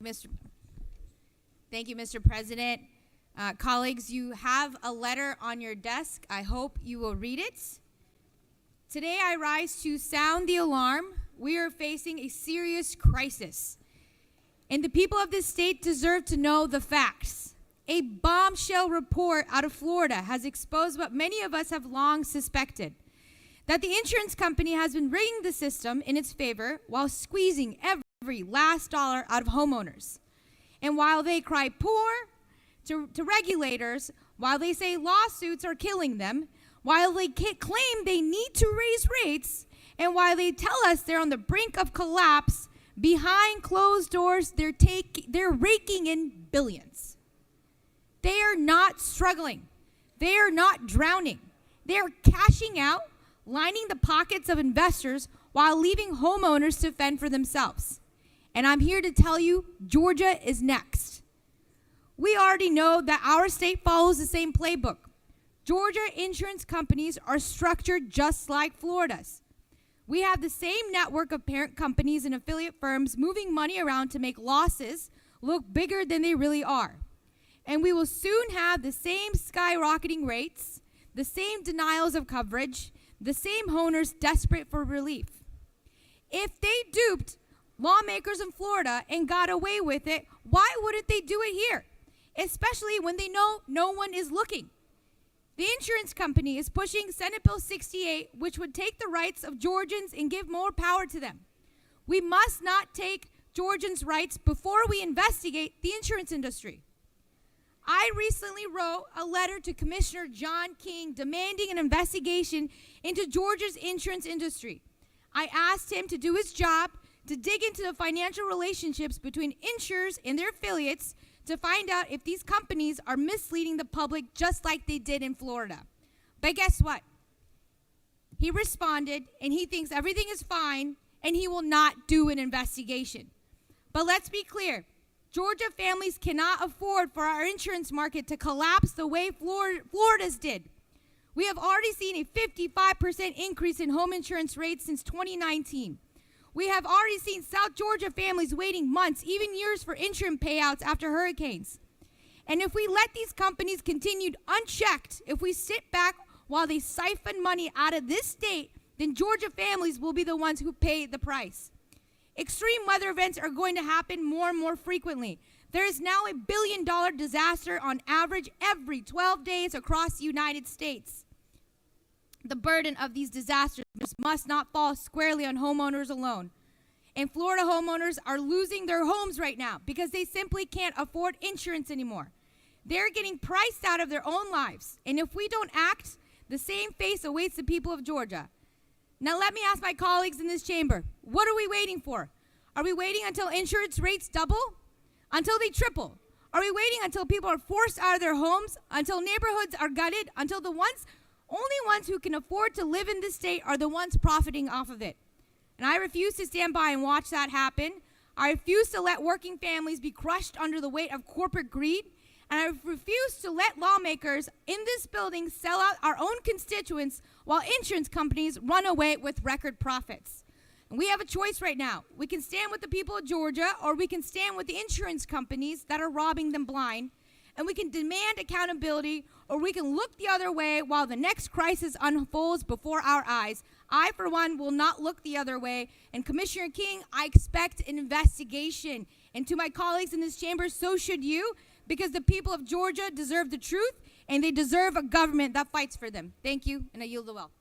Mr. Thank you, Mr. President. Colleagues, you have a letter on your desk. I hope you will read it. Today, I rise to sound the alarm. We are facing a serious crisis, and the people of this state deserve to know the facts. A bombshell report out of Florida has exposed what many of us have long suspected, that the insurance company has been rigging the system in its favor while squeezing every last dollar out of homeowners. And while they cry poor to regulators, while they say lawsuits are killing them, while they claim they need to raise rates, and while they tell us they're on the brink of collapse, behind closed doors, they're raking in billions. They are not struggling. They are not drowning. They are cashing out, lining the pockets of investors while leaving homeowners to fend for themselves. And I'm here to tell you, Georgia is next. We already know that our state follows the same playbook. Georgia insurance companies are structured just like Florida's. We have the same network of parent companies and affiliate firms moving money around to make losses look bigger than they really are. And we will soon have the same skyrocketing rates, the same denials of coverage, the same owners desperate for relief. If they duped lawmakers in Florida and got away with it, why wouldn't they do it here? Especially when they know no one is looking. The insurance company is pushing Senate Bill 68, which would take the rights of Georgians and give more power to them. We must not take Georgians' rights before we investigate the insurance industry. I recently wrote a letter to Commissioner John King demanding an investigation into Georgia's insurance industry. I asked him to do his job, to dig into the financial relationships between insurers and their affiliates to find out if these companies are misleading the public just like they did in Florida. But guess what? He responded, and he thinks everything is fine, and he will not do an investigation. But let's be clear. Georgia families cannot afford for our insurance market to collapse the way Florida's did. We have already seen a 55% increase in home insurance rates since 2019. We have already seen South Georgia families waiting months, even years, for insurance payouts after hurricanes. And if we let these companies continue unchecked, if we sit back while they siphon money out of this state, then Georgia families will be the ones who pay the price. Extreme weather events are going to happen more and more frequently. There is now a $1 billion disaster on average every 12 days across the United States. The burden of these disasters must not fall squarely on homeowners alone. And Florida homeowners are losing their homes right now because they simply can't afford insurance anymore. They're getting priced out of their own lives. And if we don't act, the same fate awaits the people of Georgia. Now let me ask my colleagues in this chamber, what are we waiting for? Are we waiting until insurance rates double? Until they triple? Are we waiting until people are forced out of their homes? Until neighborhoods are gutted? Until the only ones who can afford to live in this state are the ones profiting off of it? And I refuse to stand by and watch that happen. I refuse to let working families be crushed under the weight of corporate greed. And I refuse to let lawmakers in this building sell out our own constituents while insurance companies run away with record profits. And we have a choice right now. We can stand with the people of Georgia, or we can stand with the insurance companies that are robbing them blind. And we can demand accountability, or we can look the other way while the next crisis unfolds before our eyes. I, for one, will not look the other way. And Commissioner King, I expect an investigation. And to my colleagues in this chamber, so should you, because the people of Georgia deserve the truth, and they deserve a government that fights for them. Thank you, and I yield the well.